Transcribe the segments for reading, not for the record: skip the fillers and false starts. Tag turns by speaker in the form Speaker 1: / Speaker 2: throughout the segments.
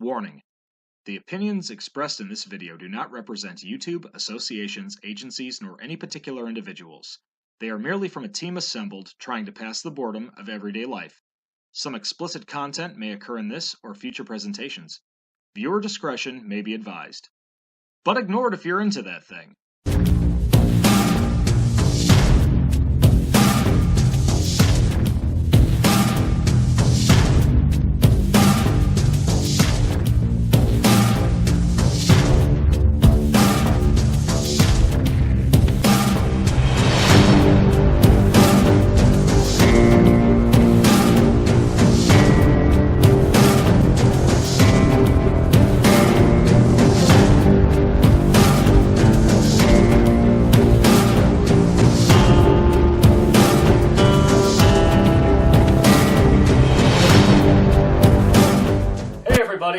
Speaker 1: Warning: the opinions expressed in this video do not represent YouTube, associations, agencies, nor any particular individuals. They are merely from a team assembled trying to pass the boredom of everyday life. Some explicit content may occur in this or future presentations. Viewer discretion may be advised. But ignore it if you're into that thing.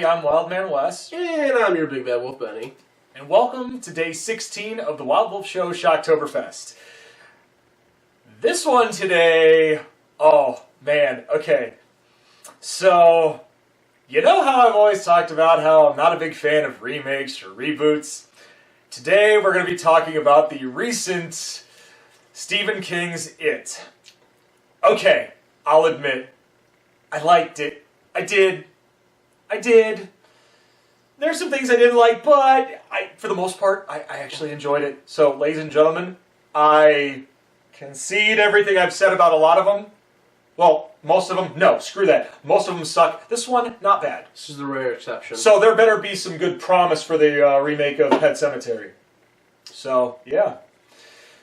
Speaker 2: I'm Wildman Wes.
Speaker 3: And I'm your Big Bad Wolf Benny.
Speaker 2: And welcome to day 16 of the Wild Wolf Show SHOCKTOBERFEST. This one today, oh man, okay. So, you know how I've always talked about how I'm not a big fan of remakes or reboots? Today we're going to be talking about the recent Stephen King's It. Okay, I'll admit, I liked it. I did. There's some things I didn't like, but for the most part, I actually enjoyed it. So, ladies and gentlemen, I concede everything I've said about a lot of them. Well, most of them, no, screw that. Most of them suck. This one, not bad.
Speaker 3: This is the rare exception.
Speaker 2: So there better be some good promise for the remake of Pet Sematary. So, yeah.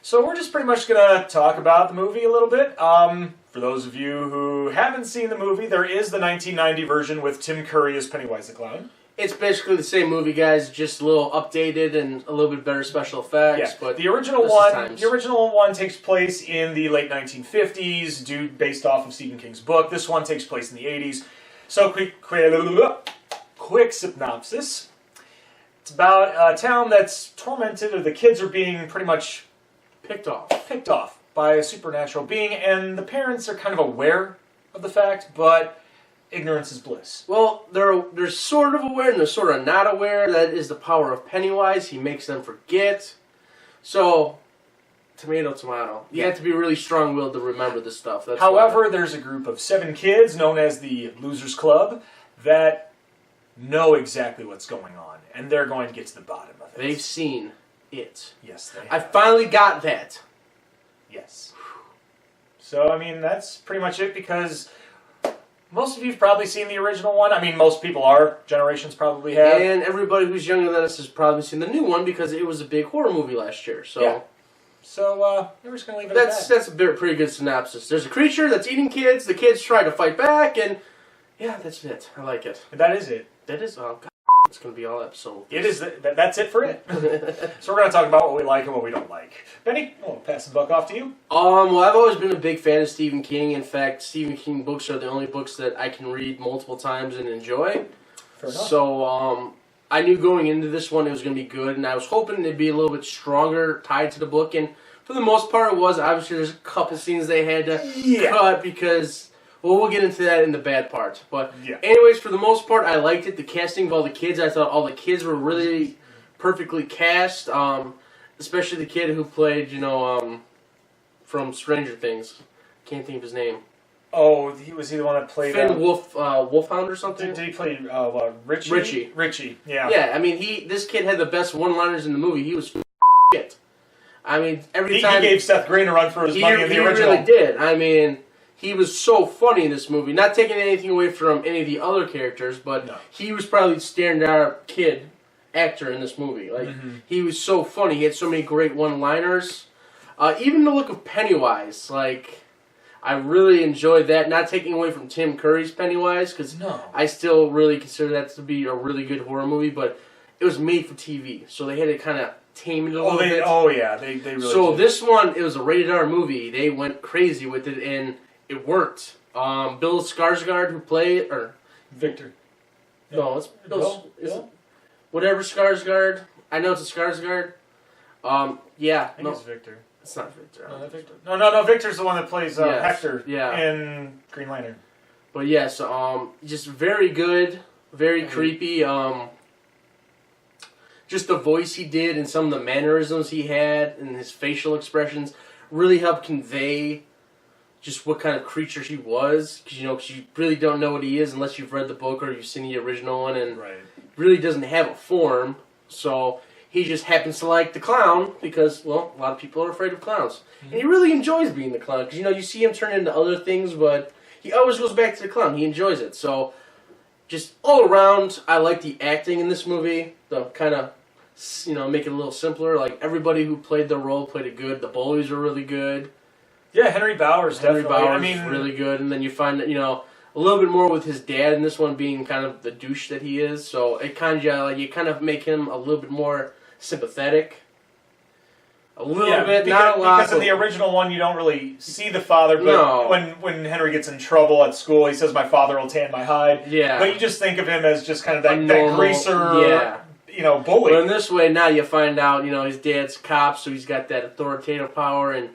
Speaker 2: So we're just pretty much going to talk about the movie a little bit. For those of you who haven't seen the movie, there is the 1990 version with Tim Curry as Pennywise the Clown.
Speaker 3: It's basically the same movie, guys, just a little updated and a little bit better special effects.
Speaker 2: Yeah.
Speaker 3: But
Speaker 2: the original one takes place in the late 1950s, based off of Stephen King's book. This one takes place in the 80s. So quick synopsis. It's about a town that's tormented, or the kids are being pretty much
Speaker 3: picked off
Speaker 2: by a supernatural being, and the parents are kind of aware of the fact, but ignorance is bliss.
Speaker 3: Well, they're sort of aware and they're sort of not aware. That is the power of Pennywise. He makes them forget. So, tomato. You have to be really strong-willed to remember this stuff.
Speaker 2: However, there's a group of 7 kids known as the Losers Club that know exactly what's going on, and they're going to get to the bottom of it.
Speaker 3: They've seen it.
Speaker 2: Yes, they have.
Speaker 3: I finally got that.
Speaker 2: Yes. So, I mean, that's pretty much it, because most of you have probably seen the original one. I mean, most people our generations probably have.
Speaker 3: And everybody who's younger than us has probably seen the new one, because it was a big horror movie last year. So,
Speaker 2: yeah. So, we're just going to leave it at that.
Speaker 3: That's a pretty good synopsis. There's a creature that's eating kids. The kids try to fight back, and yeah, that's it. I like it.
Speaker 2: And that is it.
Speaker 3: That is, oh, God. It's going to be all episode.
Speaker 2: It is. That's it for it. So we're going to talk about what we like and what we don't like. Benny, I'll pass the buck off to you.
Speaker 3: Well, I've always been a big fan of Stephen King. In fact, Stephen King books are the only books that I can read multiple times and enjoy.
Speaker 2: Fair enough.
Speaker 3: So, I knew going into this one it was going to be good, and I was hoping it'd be a little bit stronger tied to the book, and for the most part it was. Obviously, there's a couple scenes they had to cut because... Well, we'll get into that in the bad part. But anyways, for the most part, I liked it. The casting of all the kids, I thought all the kids were really perfectly cast. Especially the kid who played, from Stranger Things. Can't think of his name.
Speaker 2: Oh, was he the one that played...
Speaker 3: Finn Wolfhound or something?
Speaker 2: Did he play Richie? Richie, yeah.
Speaker 3: Yeah, I mean, this kid had the best one-liners in the movie. He was shit. I mean, every time...
Speaker 2: He gave Seth Green a run for his money in the original.
Speaker 3: He really did. I mean... He was so funny in this movie. Not taking anything away from any of the other characters, but he was probably the standout actor in this movie. Like he was so funny. He had so many great one-liners. Even the look of Pennywise, like I really enjoyed that. Not taking away from Tim Curry's Pennywise, because I still really consider that to be a really good horror movie. But it was made for TV, so they had to kind of tame it a little bit.
Speaker 2: Oh yeah, they really.
Speaker 3: So
Speaker 2: did.
Speaker 3: This one, it was a rated R movie. They went crazy with it and. It worked. Bill Skarsgård, who played, or
Speaker 2: Victor.
Speaker 3: No, it's Bill. Whatever Skarsgård. I know it's a Skarsgård. Yeah.
Speaker 2: I think it's Victor.
Speaker 3: It's not Victor.
Speaker 2: No, Victor. No. Victor's the one that plays Hector
Speaker 3: in
Speaker 2: Green Lantern.
Speaker 3: But yes, just very good. Very creepy. Just the voice he did and some of the mannerisms he had and his facial expressions really helped convey just what kind of creature he was. Because, 'cause you really don't know what he is unless you've read the book or you've seen the original one, and really doesn't have a form. So he just happens to like the clown because, well, a lot of people are afraid of clowns. And he really enjoys being the clown. Because, you see him turn into other things, but he always goes back to the clown. He enjoys it. So just all around, I like the acting in this movie. The kind of, make it a little simpler. Like, everybody who played the role played it good. The bullies were really good.
Speaker 2: Yeah, Henry Bowers definitely.
Speaker 3: Really good. And then you find that, a little bit more with his dad in this one being kind of the douche that he is. So it you kind of make him a little bit more sympathetic. A little bit, not a lot.
Speaker 2: Because in the original one, you don't really see the father, but when Henry gets in trouble at school, he says, "My father will tan my hide."
Speaker 3: Yeah.
Speaker 2: But you just think of him as just kind of that greaser, bully.
Speaker 3: But in this way, now you find out, his dad's a cop, so he's got that authoritative power, and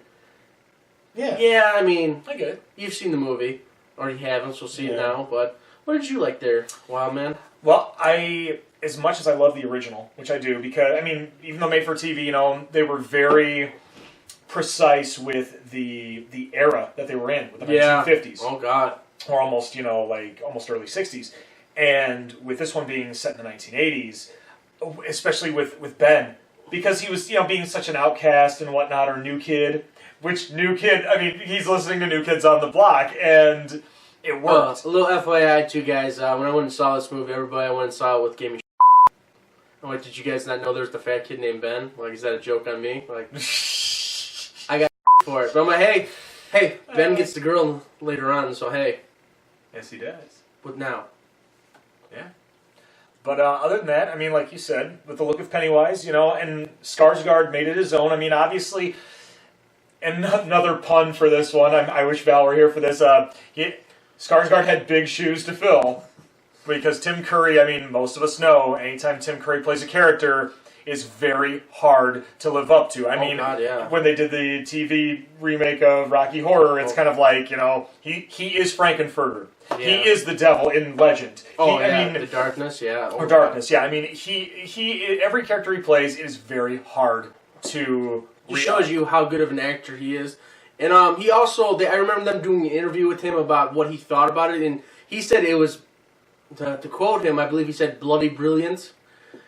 Speaker 3: I mean,
Speaker 2: I get it.
Speaker 3: You've seen the movie, or you haven't, so see it now. But what did you like there, Wild Man?
Speaker 2: Well, as much as I love the original, which I do, because, even though made for TV, they were very precise with the era that they were in, with the 1950s.
Speaker 3: Oh, God.
Speaker 2: Or almost, almost early 60s. And with this one being set in the 1980s, especially with Ben, because he was, being such an outcast and whatnot, or new kid, which new kid, he's listening to New Kids on the Block, and it worked.
Speaker 3: A little FYI, too, guys. When I went and saw this movie, everybody I went and saw it with gave me I'm like, did you guys not know there's the fat kid named Ben? Like, is that a joke on me? Like, I got for it. But I'm like, hey, Ben gets the girl later on, so hey.
Speaker 2: Yes, he does.
Speaker 3: What now?
Speaker 2: Yeah. But other than that, like you said, with the look of Pennywise, and Skarsgård made it his own. Obviously, and another pun for this one. I wish Val were here for this. Skarsgård had big shoes to fill. Because Tim Curry, most of us know, anytime Tim Curry plays a character, is very hard to live up to. When they did the TV remake of Rocky Horror, it's kind of like, he is Frankenfurter. Yeah. He is the devil in legend.
Speaker 3: The darkness,
Speaker 2: or darkness, yeah. He every character he plays, it is very hard to...
Speaker 3: It shows you how good of an actor he is. And he also, I remember them doing an interview with him about what he thought about it, and he said it was... To quote him, I believe he said bloody brilliant,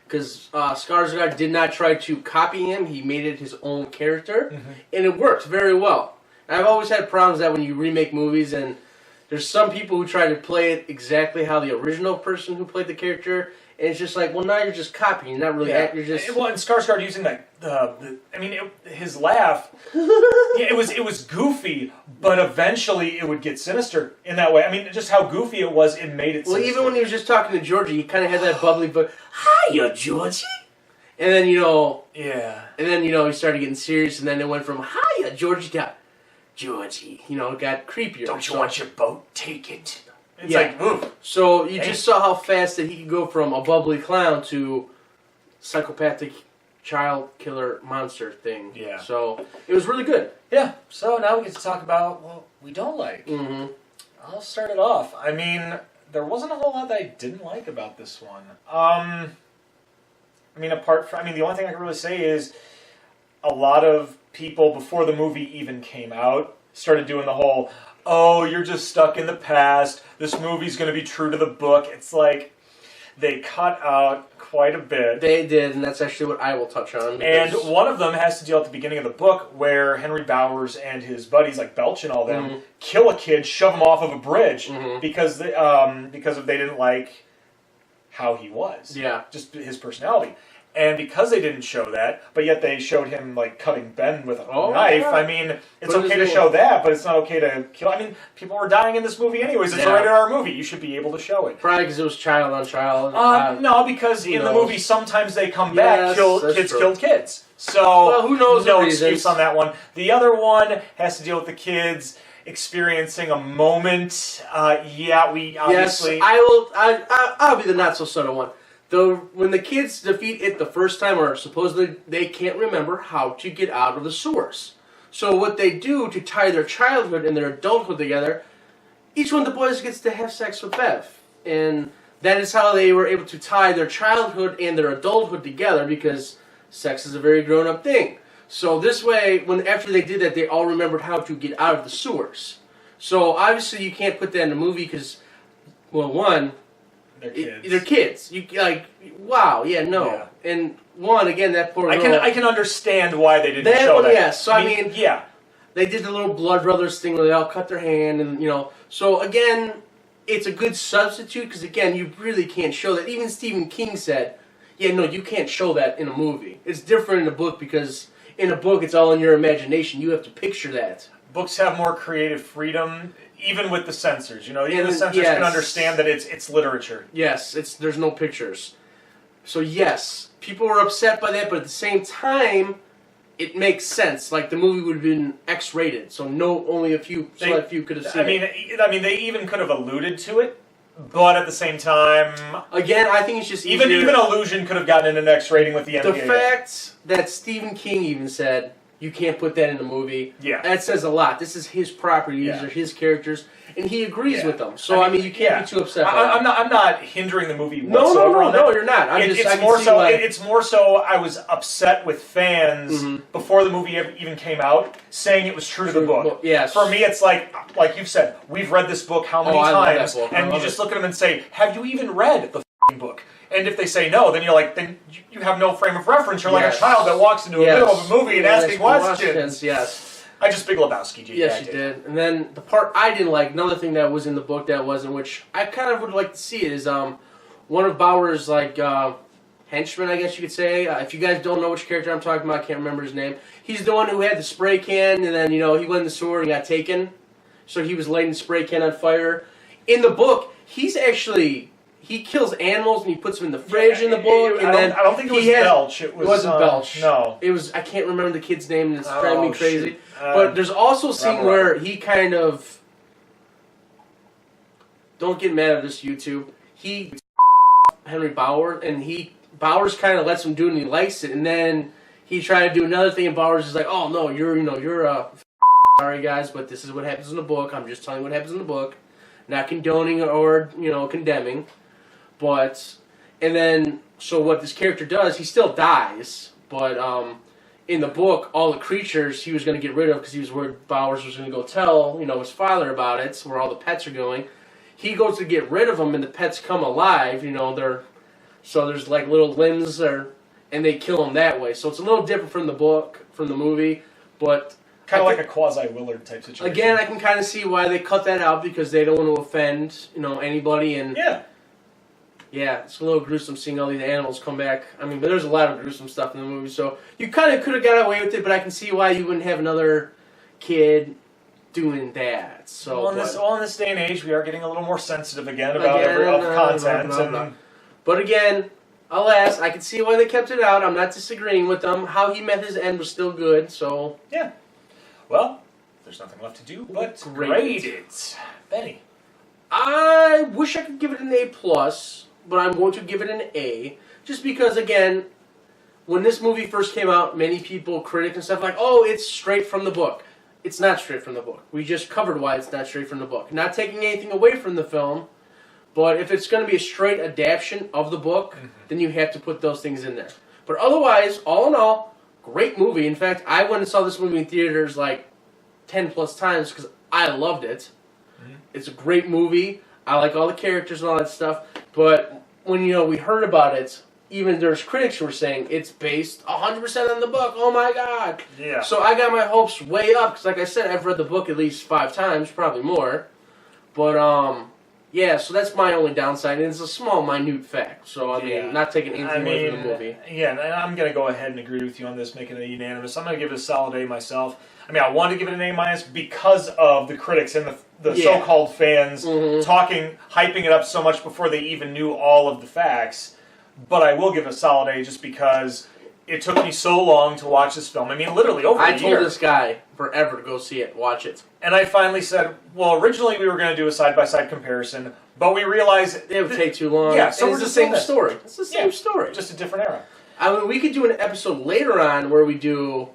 Speaker 3: because Skarsgård did not try to copy him. He made it his own character, and it worked very well. And I've always had problems that when you remake movies, and there's some people who try to play it exactly how the original person who played the character, and it's just like, well, now you're just copying, you're not really you're just...
Speaker 2: Well, and Skarsgård using his laugh, it was goofy, but eventually it would get sinister in that way. Just how goofy it was, it made it sinister.
Speaker 3: Well, even when he was just talking to Georgie, he kind of had that bubbly, but, hiya, Georgie! And then,
Speaker 2: Yeah.
Speaker 3: And then, he started getting serious, and then it went from, hiya, Georgie, to, Georgie, it got creepier.
Speaker 2: Don't you want your boat? Take it. It's like, ooh.
Speaker 3: So you just saw how fast that he could go from a bubbly clown to psychopathic child killer monster thing.
Speaker 2: Yeah.
Speaker 3: So it was really good.
Speaker 2: Yeah. So now we get to talk about what we don't like.
Speaker 3: Mm-hmm.
Speaker 2: I'll start it off. There wasn't a whole lot that I didn't like about this one. Apart from, the only thing I can really say is a lot of people before the movie even came out started doing the whole, oh, you're just stuck in the past. This movie's going to be true to the book. It's like they cut out quite a bit.
Speaker 3: They did, and that's actually what I will touch on.
Speaker 2: And one of them has to deal at the beginning of the book where Henry Bowers and his buddies, like Belch and all them, kill a kid, shove him off of a bridge because they didn't like how he was.
Speaker 3: Yeah.
Speaker 2: Just his personality. And because they didn't show that, but yet they showed him, like, cutting Ben with a knife,
Speaker 3: yeah.
Speaker 2: It's okay to show that, but it's not okay to kill. People were dying in this movie anyways. It's a rated R movie. You should be able to show it.
Speaker 3: Probably because it was child on child.
Speaker 2: No, because in the movie, sometimes they come back, kids killed kids. So,
Speaker 3: well, who knows
Speaker 2: no excuse on that one. The other one has to deal with the kids experiencing a moment. We obviously...
Speaker 3: Yes, I'll be the not-so-subtle one. When the kids defeat it the first time, or supposedly they can't remember how to get out of the sewers. So what they do to tie their childhood and their adulthood together, each one of the boys gets to have sex with Bev. And that is how they were able to tie their childhood and their adulthood together, because sex is a very grown-up thing. So this way, after they did that, they all remembered how to get out of the sewers. So obviously you can't put that in a movie because, well, one,
Speaker 2: they're kids.
Speaker 3: They're kids. You wow, yeah, no.
Speaker 2: Yeah.
Speaker 3: And one, again, that poor girl.
Speaker 2: I can understand why they didn't show that.
Speaker 3: Yes. So I mean,
Speaker 2: yeah.
Speaker 3: They did the little Blood Brothers thing where they all cut their hand, and So again, it's a good substitute because again, you really can't show that. Even Stephen King said, "Yeah, no, you can't show that in a movie. It's different in a book because in a book, it's all in your imagination. You have to picture that."
Speaker 2: Books have more creative freedom, even with the censors. Even the censors can understand that it's literature.
Speaker 3: Yes, there's no pictures. So yes, people were upset by that, but at the same time, it makes sense. Like the movie would have been X-rated, so only a few could have seen it.
Speaker 2: I mean, they even could have alluded to it, but at the same time,
Speaker 3: again, I think it's just
Speaker 2: even Illusion could have gotten an X rating with the MPAA.
Speaker 3: The fact that Stephen King even said you can't put that in the movie, that says a lot. This is his property; these are his characters, and he agrees with them. So I mean, you can't be too upset.
Speaker 2: I'm not hindering the movie whatsoever.
Speaker 3: No, you're not.
Speaker 2: It's more so I was upset with fans before the movie even came out, saying it was true to the book.
Speaker 3: Yes.
Speaker 2: For me, it's like you've said, we've read this book how many times, and you just look at them and say, "Have you even read the book?" And if they say no, then you're like, then you have no frame of reference. You're like a child that walks into the middle of a movie and asking questions.
Speaker 3: Yes.
Speaker 2: I just Big Lebowski.
Speaker 3: Yes, you did. And then the part I didn't like, another thing that was in the book that wasn't, which I kind of would like to see, is one of Bauer's henchmen, I guess you could say. If you guys don't know which character I'm talking about, I can't remember his name. He's the one who had the spray can, and then he went in the sewer and got taken. So he was lighting the spray can on fire. In the book, he kills animals and he puts them in the fridge in the book. And
Speaker 2: I don't think it was Belch. It
Speaker 3: wasn't Belch.
Speaker 2: No.
Speaker 3: It was, I can't remember the kid's name, and it's driving me crazy. But there's also a scene where he kind of, don't get mad at this, YouTube. He Henry Bauer, and Bowers kind of lets him do it and he likes it, and then he tried to do another thing and Bowers is like, "Oh no, you're sorry guys, but this is what happens in the book. I'm just telling you what happens in the book. Not condoning or, condemning." But, and then, so what this character does, he still dies, but in the book, all the creatures he was going to get rid of because he was worried Bowers was going to go tell, his father about it, where all the pets are going. He goes to get rid of them, and the pets come alive, so there's like little limbs there, and they kill them that way. So it's a little different from the book, from the movie, but
Speaker 2: kind of like a quasi-Willard type situation.
Speaker 3: Again, I can kind of see why they cut that out, because they don't want to offend, anybody, and yeah, it's a little gruesome seeing all these animals come back. I mean, but there's a lot of gruesome stuff in the movie, so you kind of could have got away with it, but I can see why you wouldn't have another kid doing that. So,
Speaker 2: in this day and age, we are getting a little more sensitive again about content.
Speaker 3: But again, alas, I can see why they kept it out. I'm not disagreeing with them. How he met his end was still good, so...
Speaker 2: Yeah. Well, there's nothing left to do but grade it. Benny.
Speaker 3: I wish I could give it an A+, but I'm going to give it an A, just because, again, when this movie first came out, many people, critics and stuff, like, "Oh, it's straight from the book." It's not straight from the book. We just covered why it's not straight from the book. Not taking anything away from the film, but if it's going to be a straight adaptation of the book, then you have to put those things in there. But otherwise, all in all, great movie. In fact, I went and saw this movie in theaters like 10+ times because I loved it. It's a great movie. I like all the characters and all that stuff. But when we heard about it, even there's critics who were saying it's based 100% on the book. Oh my God!
Speaker 2: Yeah.
Speaker 3: So I got my hopes way up because, like I said, I've read the book at least 5 times, probably more. But yeah. So that's my only downside, and it's a small, minute fact. So I mean, not taking anything away from the movie.
Speaker 2: Yeah, and I'm gonna go ahead and agree with you on this, making it unanimous. I'm gonna give it a solid A myself. I mean, I wanted to give it an A- because of the critics and the so-called fans hyping it up so much before they even knew all of the facts. But I will give it a solid A just because it took me so long to watch this film. I mean, literally over a year.
Speaker 3: I told this guy forever to go see it, watch it.
Speaker 2: And I finally said, well, originally we were going to do a side-by-side comparison, but we realized
Speaker 3: it would take too long.
Speaker 2: Yeah, so
Speaker 3: it's the same story. It's the same story.
Speaker 2: Just a different era.
Speaker 3: I mean, we could do an episode later on where we do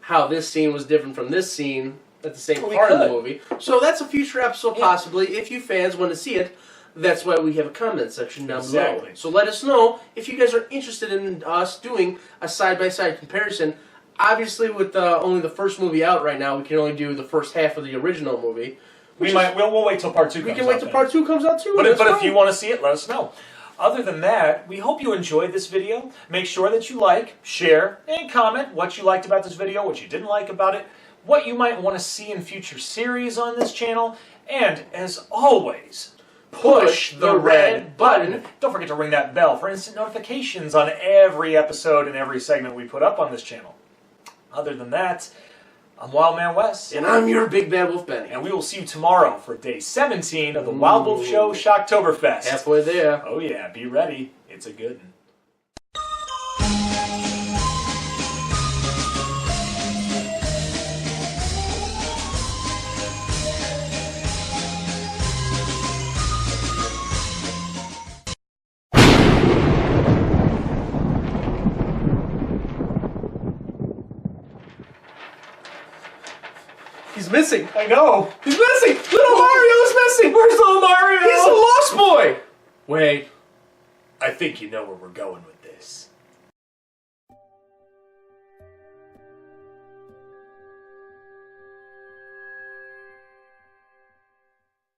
Speaker 3: how this scene was different from this scene at the same part of the movie. So that's a future episode, possibly, if you fans want to see it. That's why we have a comment section down below.
Speaker 2: Exactly.
Speaker 3: So let us know if you guys are interested in us doing a side-by-side comparison. Obviously, with only the first movie out right now, we can only do the first half of the original movie.
Speaker 2: We'll wait till part 2 comes out.
Speaker 3: We can wait till part 2 comes out too.
Speaker 2: But if you want to see it, let us know. Other than that, we hope you enjoyed this video. Make sure that you like, share, and comment what you liked about this video, what you didn't like about it, what you might want to see in future series on this channel, and as always, push the red button. Don't forget to ring that bell for instant notifications on every episode and every segment we put up on this channel. Other than that, I'm Wildman Wes.
Speaker 3: And I'm your Big Bad Wolf Benny.
Speaker 2: And we will see you tomorrow for day 17 of the Wild Wolf Show Shocktoberfest.
Speaker 3: Halfway there.
Speaker 2: Oh yeah, be ready. It's a good one.
Speaker 3: He's missing.
Speaker 2: I know.
Speaker 3: He's missing. Little Mario's missing.
Speaker 2: Where's little Mario?
Speaker 3: He's a lost boy. Wait.
Speaker 2: I think you know where we're going with